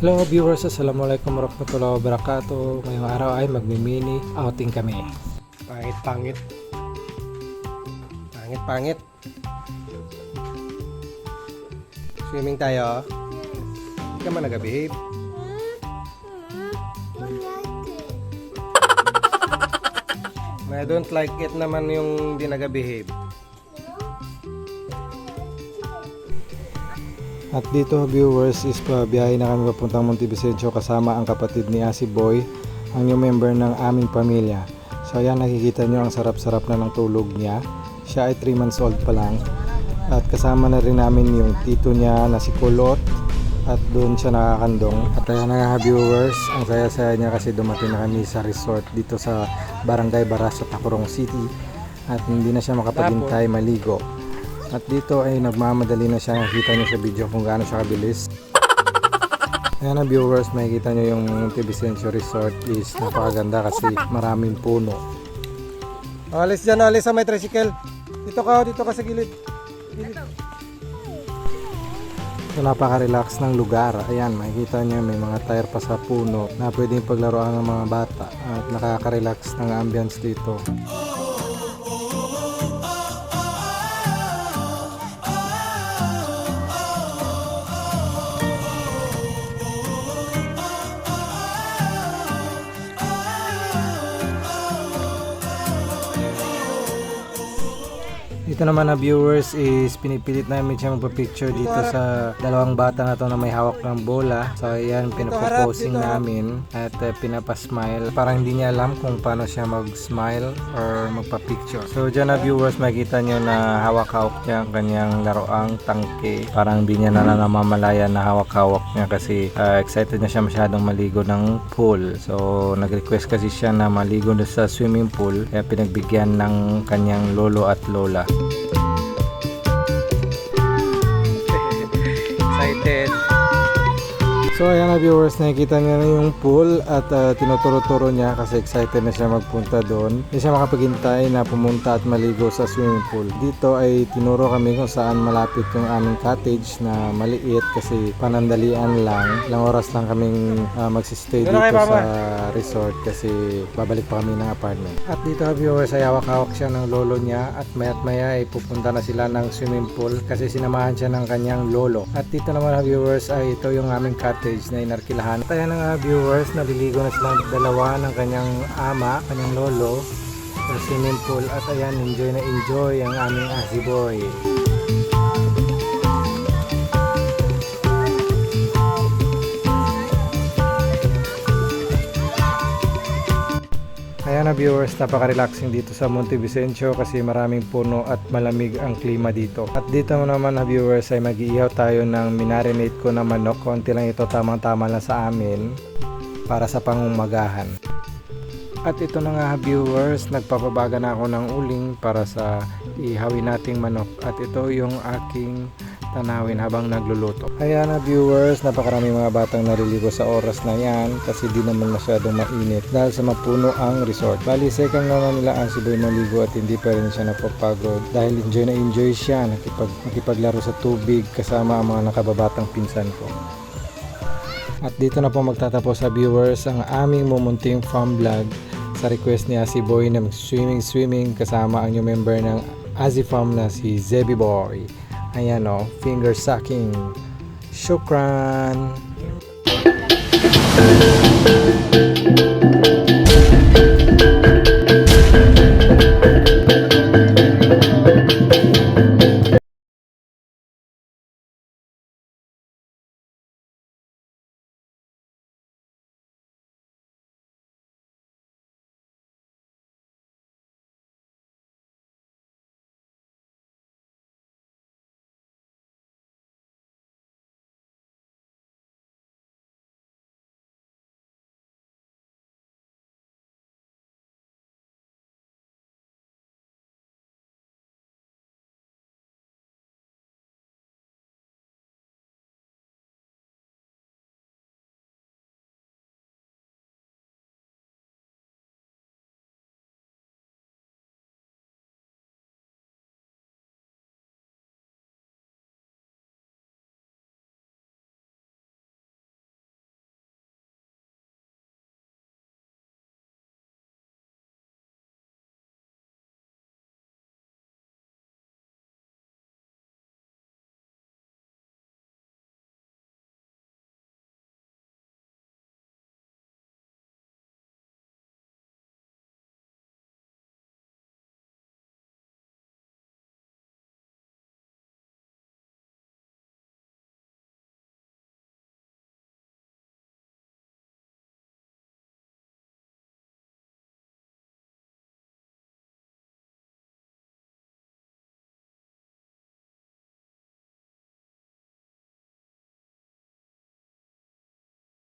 Hello viewers, Assalamualaikum warahmatullahi wabarakatuh. Ngayong araw ay magmi-mini outing kami. Pangit. Pangit. Swimming tayo. Hindi ka man nag-behave. I don't like it naman yung di nag-behave. At dito viewers is biyahe na kami papuntang Montevicencio kasama ang kapatid ni Asi Boy, ang new member ng aming pamilya. So ayan, nakikita nyo ang sarap-sarap na ng tulog niya. Siya ay 3 months old pa lang. At kasama na rin namin yung tito niya na si Kulot. At doon siya nakakandong. At ayan na nga viewers, ang saya-saya niya kasi dumating na kami sa resort dito sa Barangay Baras sa Tacurong City. At hindi na siya makapaghintay maligo. At dito ay nagmamadali na siya. Nakita niyo sa video kung gaano siya kabilis. Ayan na viewers, makikita niyo yung Montevicencio Resort is napakaganda kasi maraming puno. Alis dyan, alis sa may tricycle. Dito ka sa gilid. So napaka-relax ng lugar. Ayan, makikita niyo may mga tire pa sa puno na pwedeng paglaruan ng mga bata. At nakaka-relax ng ambience dito. Dito naman na viewers is pinipilit namin siya magpa-picture dito sa dalawang bata na to na may hawak ng bola. So ayan, pinapoposing namin at pinapasmile. Parang hindi niya alam kung paano siya mag-smile or magpa-picture. So dyan na viewers, makikita nyo na hawak-hawak niya ang kanyang laroang tangke. Parang hindi niya na namamalaya na hawak-hawak niya kasi excited na siya masyadong maligo ng pool. So nag-request kasi siya na maligo na sa swimming pool, kaya pinagbigyan ng kanyang lolo at lola. Excited. So ayan na viewers, nakikita niya na yung pool at tinuturo-turo niya kasi excited na siya magpunta doon. Hindi siya makapaghintay na pumunta at maligo sa swimming pool. Dito ay tinuro kami kung saan malapit yung aming cottage na maliit kasi panandalian lang. Ilang oras lang kaming magsistay dito sa resort kasi babalik pa kami ng apartment. At dito viewers ay hawak-hawak siya ng lolo niya at maya't maya ay pupunta na sila ng swimming pool kasi sinamahan siya ng kanyang lolo. At dito naman viewers ay ito yung aming cottage na inarkilahan. At ayan nga viewers, naliligo na silang dalawa ng kanyang ama, kanyang lolo sa swimming pool. At ayan, enjoy na enjoy ang aming Asi Boy. Ayan na viewers, napaka-relaxing dito sa Montevicencio kasi maraming puno at malamig ang klima dito. At dito naman na viewers ay mag-iihaw tayo ng minarinate ko na manok. Konti lang ito, tamang-tama lang sa amin para sa pangumagahan. At ito na nga viewers, nagpapabaga na ako ng uling para sa ihawin nating manok. At ito yung aking tanawin habang nagluluto. Ayan na viewers, napakarami mga batang naliligo sa oras na yan kasi di naman masyadong mainit dahil sa mapuno ang resort. Bali, second naman nila ang si Boy maligo at hindi pa rin siya napapagod dahil enjoy na enjoy siya nakipaglaro sa tubig kasama ang mga nakababatang pinsan ko. At dito na po magtatapos sa viewers ang aming mumunting farm vlog sa request niya si Boy na swimming kasama ang new member ng Asi Farm na si Zebby Boy. Ayan o, finger sucking. Shukran!